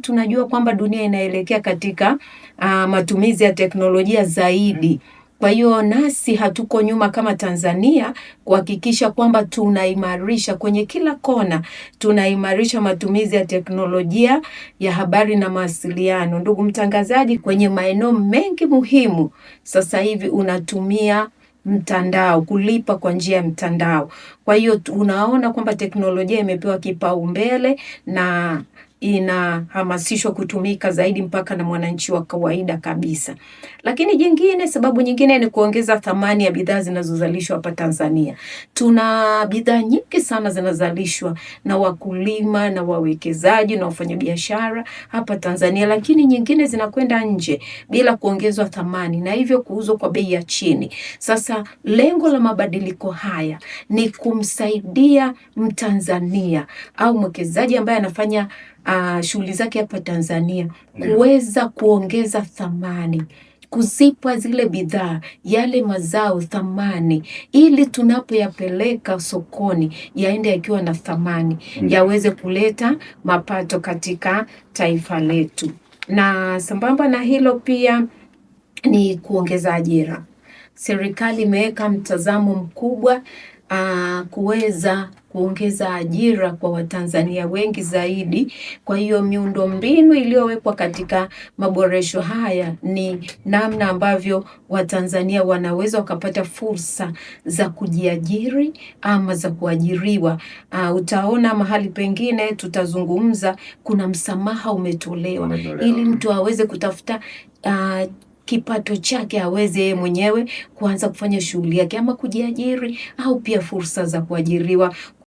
tunajua kwamba dunia inaelekea katika matumizi ya teknolojia zaidi. Kwa hiyo nasi hatuko nyuma kama Tanzania kuhakikisha kwamba tunaimarisha kwenye kila kona, tunaimarisha matumizi ya teknolojia ya habari na mawasiliano. Ndugu mtangazaji, kwenye maeneo mengi muhimu sasa hivi unatumia mtandao, kulipa kwa njia ya mtandao. Kwa hiyo unaona kwamba teknolojia imepewa kipaumbele na inahamasishwa kutumika zaidi mpaka na mwananchi wa kawaida kabisa. Lakini sababu nyingine ni kuongeza thamani ya bidhaa zinazozalishwa hapa Tanzania. Tuna bidhaa nyingi sana zinazalishwa na wakulima na wawekezaji na wafanyabiashara hapa Tanzania, lakini nyingine zinakwenda nje bila kuongezwa thamani na hivyo kuuzwa kwa bei ya chini. Sasa lengo la mabadiliko haya ni kumsaidia Mtanzania au mwekezaji ambaye anafanya shughuli zake hapa Tanzania kuweza kuongeza thamani, kuzipa zile bidhaa, yale mazao thamani, ili tunapoyapeleka sokoni yaende yakiwa na thamani, yaweze kuleta mapato katika taifa letu. Na sambamba na hilo pia ni kuongeza ajira. Serikali imeweka mtazamo mkubwa kuweza kuongeza ajira kwa Watanzania wengi zaidi. Kwa hiyo miundombinu iliyowekwa katika maboresho haya ni namna ambavyo Watanzania wanaweza wakapata fursa za kujiajiri ama za kuajiriwa. Utaona mahali pengine tutazungumza, kuna msamaha umetolewa ili mtu aweze kutafuta kipato chake, aweze yeye mwenyewe kuanza kufanya shughuli yake ama kujiajiri au pia fursa za kuajiriwa.